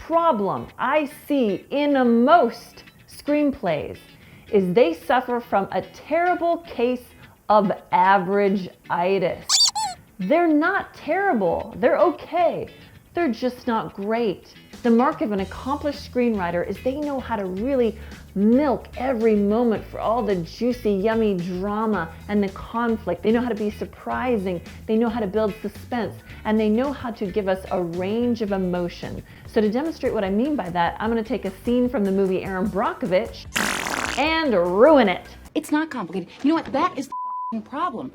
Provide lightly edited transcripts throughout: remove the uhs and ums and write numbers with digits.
problem I see in most screenplays is they suffer from a terrible case of average-itis. They're not terrible, they're okay, they're just not great. The mark of an accomplished screenwriter is they know how to really milk every moment for all the juicy, yummy drama and the conflict. They know how to be surprising, they know how to build suspense, and they know how to give us a range of emotion. So to demonstrate what I mean by that, I'm gonna take a scene from the movie Erin Brockovich and ruin it. It's not complicated. You know what? That is the problem.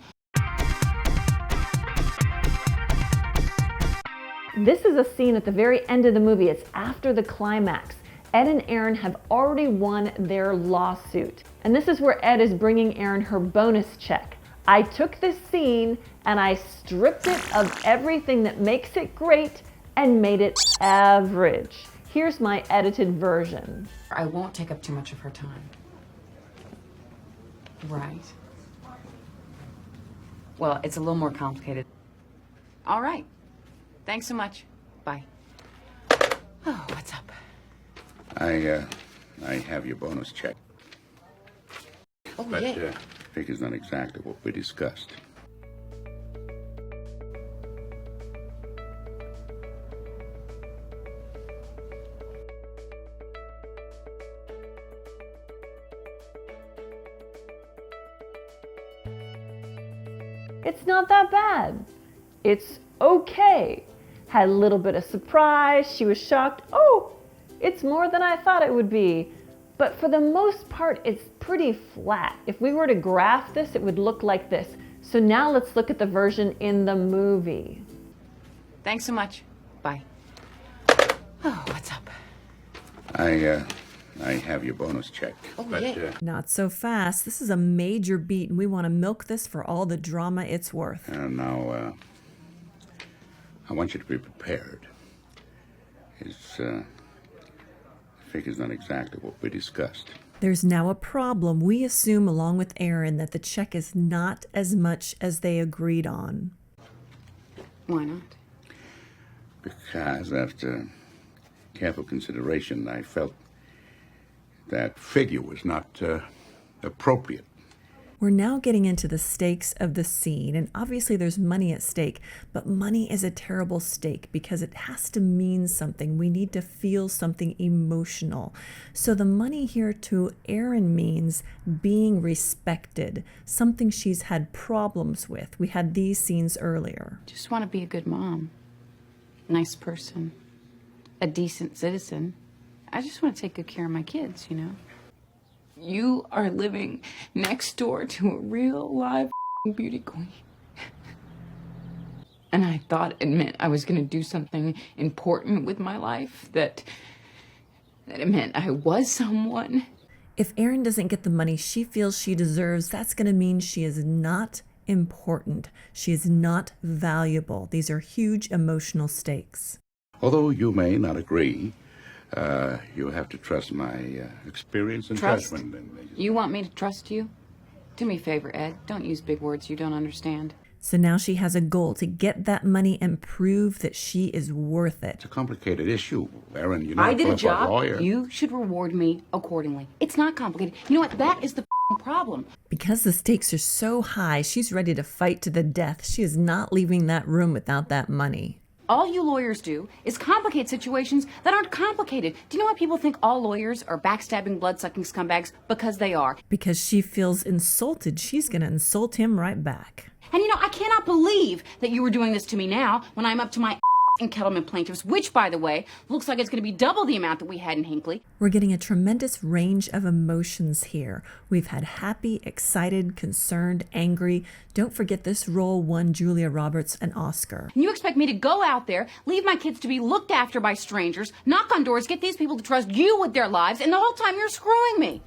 This is a scene at the very end of the movie. It's after the climax. Ed and Erin have already won their lawsuit. And this is where Ed is bringing Erin her bonus check. I took this scene and I stripped it of everything that makes it great and made it average. Here's my edited version. I won't take up too much of her time. Right. Well, it's a little more complicated. All right. Thanks so much. Bye. Oh, what's up? I have your bonus check. Oh, But yeah. figure's not exactly what we discussed. It's not that bad. It's okay. Had a little bit of surprise. She was shocked. Oh, it's more than I thought it would be. But for the most part, it's pretty flat. If we were to graph this, it would look like this. So now let's look at the version in the movie. Thanks so much. Bye. Oh, what's up? I have your bonus check. Oh, But yeah. Not so fast. This is a major beat, and we want to milk this for all the drama it's worth. now, I want you to be prepared. Figure's not exactly what we discussed. There's now a problem. We assume, along with Erin, that the check is not as much as they agreed on. Why not? Because after careful consideration, I felt that figure was not appropriate. We're now getting into the stakes of the scene, and obviously there's money at stake, but money is a terrible stake because it has to mean something. We need to feel something emotional. So the money here to Erin means being respected, something she's had problems with. We had these scenes earlier. Just want to be a good mom. Nice person. A decent citizen. I just want to take good care of my kids, you know? You are living next door to a real live beauty queen. And I thought it meant I was going to do something important with my life, that it meant I was someone. If Erin doesn't get the money she feels she deserves, that's going to mean she is not important. She is not valuable. These are huge emotional stakes. Although you may not agree, you'll have to trust my experience and Trust? judgment. You want me to trust you? Do me a favor, Ed. Don't use big words you don't understand. So now she has a goal to get that money and prove that she is worth it. It's a complicated issue, Erin. You're not I did a job. lawyer. You should reward me accordingly. It's not complicated. You know what? That is the problem. Because the stakes are so high, she's ready to fight to the death. She is not leaving that room without that money. All you lawyers do is complicate situations that aren't complicated. Do you know why people think all lawyers are backstabbing, blood-sucking scumbags? Because they are. Because she feels insulted, she's going to insult him right back. And you know, I cannot believe that you were doing this to me now when I'm up to my in Kettleman plaintiffs, which, by the way, looks like it's going to be double the amount that we had in Hinckley. We're getting a tremendous range of emotions here. We've had happy, excited, concerned, angry. Don't forget this role won Julia Roberts an Oscar. And you expect me to go out there, leave my kids to be looked after by strangers, knock on doors, get these people to trust you with their lives, and the whole time you're screwing me.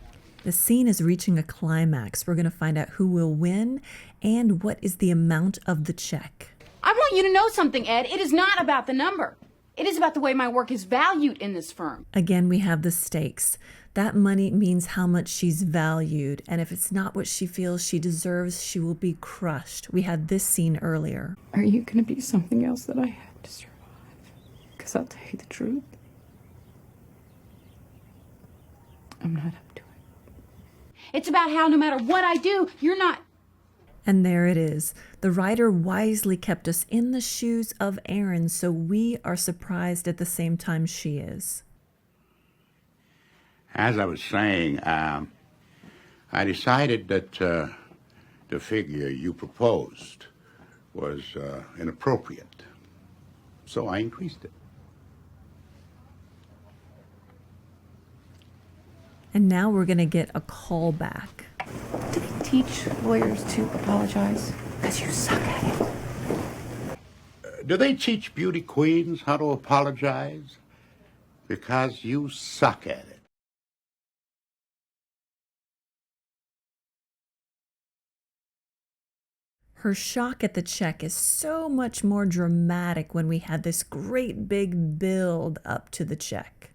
The scene is reaching a climax. We're going to find out who will win and what is the amount of the check. I want you to know something, Ed. It is not about the number. It is about the way my work is valued in this firm. Again, we have the stakes. That money means how much she's valued, and if it's not what she feels she deserves, she will be crushed. We had this scene earlier. Are you going to be something else that I have to survive? Because I'll tell you the truth. I'm not up to it. It's about how no matter what I do, you're not. And there it is. The writer wisely kept us in the shoes of Erin, so we are surprised at the same time she is. As I was saying, I decided that the figure you proposed was inappropriate, so I increased it. And now we're going to get a call back. Do they teach lawyers to apologize? Because you suck at it. Do they teach beauty queens how to apologize? Because you suck at it. Her shock at the check is so much more dramatic when we had this great big build up to the check.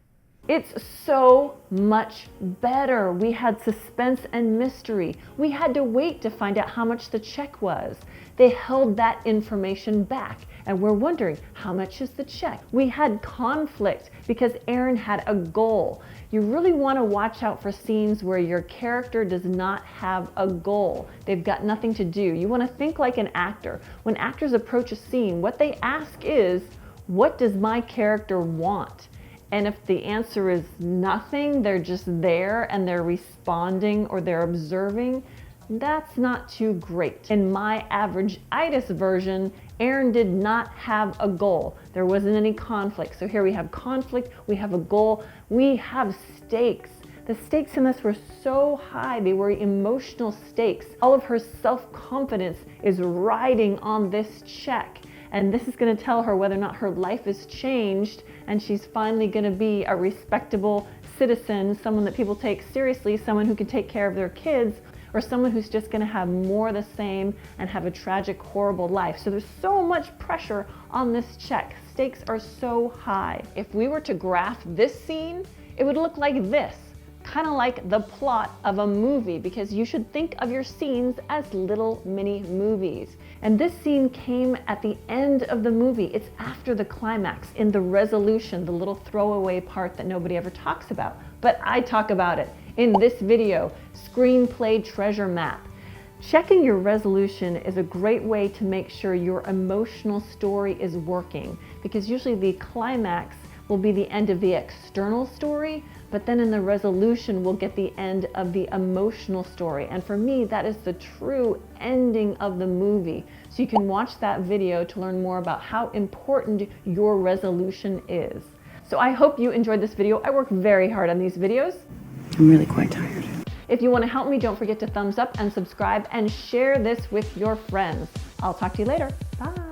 It's so much better. We had suspense and mystery. We had to wait to find out how much the check was. They held that information back, and we're wondering, how much is the check? We had conflict because Erin had a goal. You really want to watch out for scenes where your character does not have a goal. They've got nothing to do. You want to think like an actor. When actors approach a scene, what they ask is, what does my character want? And if the answer is nothing, they're just there and they're responding or they're observing, that's not too great. In my average-itis version, Erin did not have a goal. There wasn't any conflict. So here we have conflict, we have a goal, we have stakes. The stakes in this were so high, they were emotional stakes. All of her self-confidence is riding on this check. And this is going to tell her whether or not her life is changed and she's finally going to be a respectable citizen, someone that people take seriously, someone who can take care of their kids, or someone who's just going to have more of the same and have a tragic, horrible life. So there's so much pressure on this check. Stakes are so high. If we were to graph this scene, it would look like this. Kind of like the plot of a movie, because you should think of your scenes as little mini movies. And this scene came at the end of the movie. It's after the climax, in the resolution, the little throwaway part that nobody ever talks about. But I talk about it in this video, Screenplay Treasure Map. Checking your resolution is a great way to make sure your emotional story is working, because usually the climax will be the end of the external story, but then in the resolution we'll get the end of the emotional story. And for me, that is the true ending of the movie. So you can watch that video to learn more about how important your resolution is. So I hope you enjoyed this video. I work very hard on these videos. I'm really quite tired. If you want to help me, don't forget to thumbs up and subscribe and share this with your friends. I'll talk to you later. Bye.